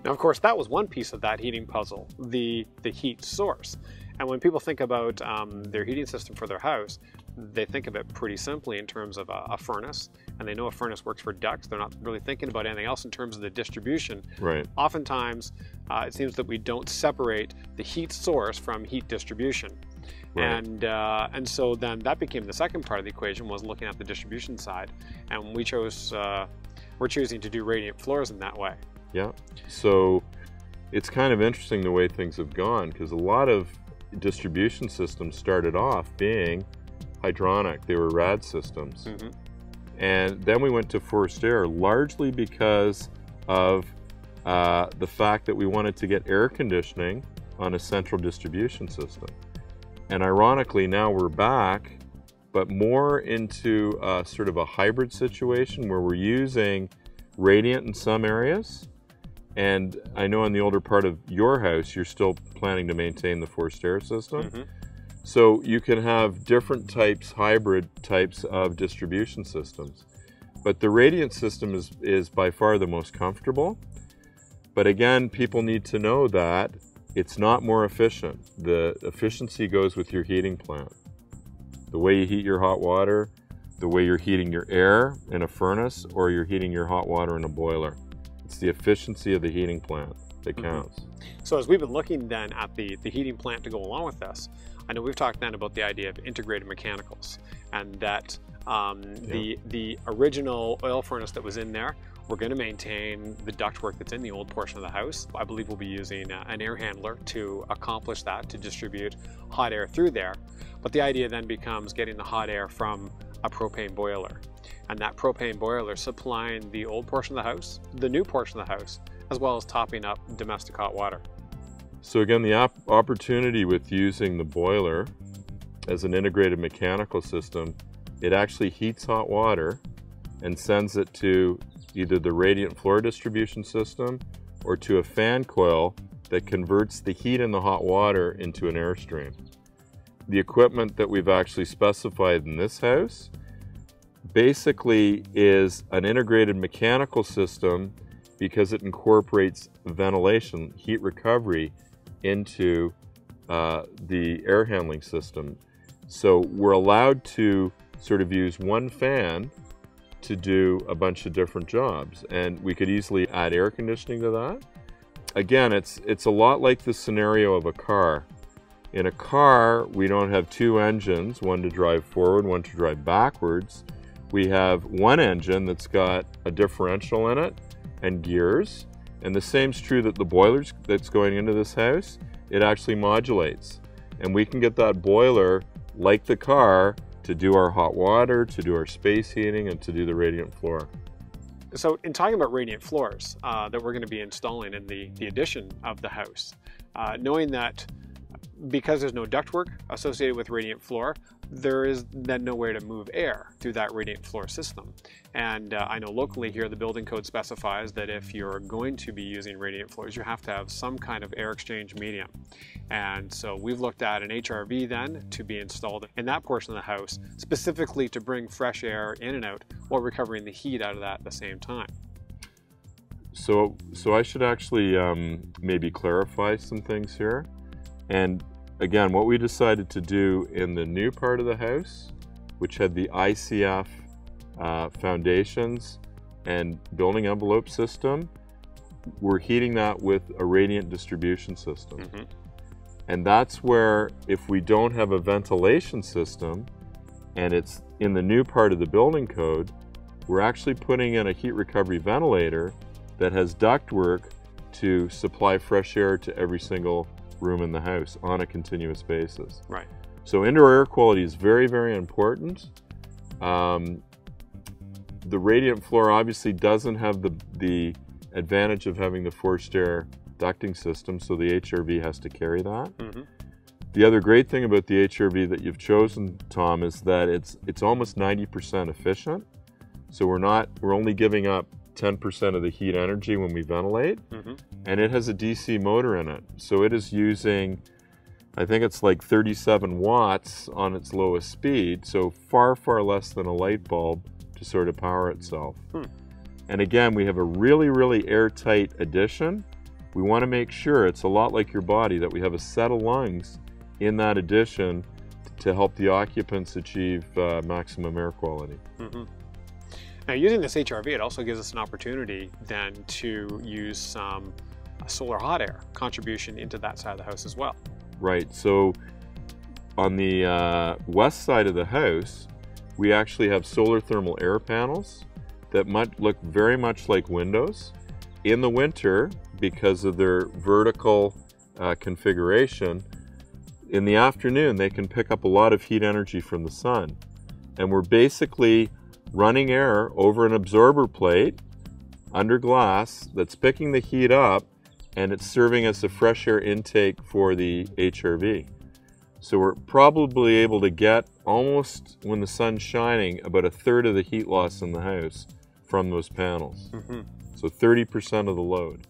Now, of course, that was one piece of that heating puzzle, the heat source. And when people think about their heating system for their house, they think of it pretty simply in terms of a furnace, and they know a furnace works for ducts. They're not really thinking about anything else in terms of the distribution. Right. Oftentimes, it seems that we don't separate the heat source from heat distribution. Right. And so then that became the second part of the equation, was looking at the distribution side, and we're choosing to do radiant floors in that way. Yeah. So it's kind of interesting the way things have gone, because a lot of distribution systems started off being hydronic. They were rad systems. Mm-hmm. And then we went to forced air, largely because of the fact that we wanted to get air conditioning on a central distribution system. And ironically, now we're back, but more into sort of a hybrid situation where we're using radiant in some areas. And I know in the older part of your house, you're still planning to maintain the forced air system. Mm-hmm. So you can have different types, hybrid types of distribution systems. But the radiant system is by far the most comfortable. But again, people need to know that it's not more efficient. The efficiency goes with your heating plant. The way you heat your hot water, the way you're heating your air in a furnace, or you're heating your hot water in a boiler. It's the efficiency of the heating plant that counts. So as we've been looking then at the heating plant to go along with this, I know we've talked then about the idea of integrated mechanicals, and that the original oil furnace that was in there, we're going to maintain the ductwork that's in the old portion of the house. I believe we'll be using an air handler to accomplish that, to distribute hot air through there. But the idea then becomes getting the hot air from a propane boiler, and that propane boiler supplying the old portion of the house, the new portion of the house, as well as topping up domestic hot water. So again, the opportunity with using the boiler as an integrated mechanical system, it actually heats hot water and sends it to either the radiant floor distribution system or to a fan coil that converts the heat in the hot water into an airstream. The equipment that we've actually specified in this house basically is an integrated mechanical system because it incorporates ventilation, heat recovery, into the air handling system. So we're allowed to sort of use one fan to do a bunch of different jobs, and we could easily add air conditioning to that. Again, it's a lot like the scenario of a car. In a car, we don't have two engines, one to drive forward, one to drive backwards. We have one engine that's got a differential in it and gears, and the same's true that the boilers that's going into this house, it actually modulates. And we can get that boiler, like the car, to do our hot water, to do our space heating, and to do the radiant floor. So in talking about radiant floors that we're going to be installing in the addition of the house, knowing that because there's no ductwork associated with radiant floor, there is then nowhere to move air through that radiant floor system. And I know locally here the building code specifies that if you're going to be using radiant floors, you have to have some kind of air exchange medium. And so we've looked at an HRV then to be installed in that portion of the house, specifically to bring fresh air in and out while recovering the heat out of that at the same time. So I should actually maybe clarify some things here. And again, what we decided to do in the new part of the house, which had the ICF foundations and building envelope system, we're heating that with a radiant distribution system. Mm-hmm. And that's where, if we don't have a ventilation system and it's in the new part of the building code, we're actually putting in a heat recovery ventilator that has ductwork to supply fresh air to every single room in the house on a continuous basis. Right. So indoor air quality is very, very important. The radiant floor obviously doesn't have the advantage of having the forced air ducting system, so the HRV has to carry that. Mm-hmm. The other great thing about the HRV that you've chosen, Tom, is that it's almost 90% efficient. So we're only giving up 10% of the heat energy when we ventilate, mm-hmm. and it has a DC motor in it. So it is using, I think it's like 37 watts on its lowest speed, so far, far less than a light bulb to sort of power itself. And again, we have a really, really airtight addition. we want to make sure it's a lot like your body, that we have a set of lungs in that addition to help the occupants achieve maximum air quality. Mm-hmm. Now, using this HRV, it also gives us an opportunity then to use some solar hot air contribution into that side of the house as well. Right, so on the west side of the house, we actually have solar thermal air panels that might look very much like windows. In the winter, because of their vertical configuration, in the afternoon they can pick up a lot of heat energy from the sun. And we're basically running air over an absorber plate under glass that's picking the heat up, and it's serving as a fresh air intake for the HRV. So we're probably able to get, almost when the sun's shining, about a third of the heat loss in the house from those panels. Mm-hmm. So 30% of the load.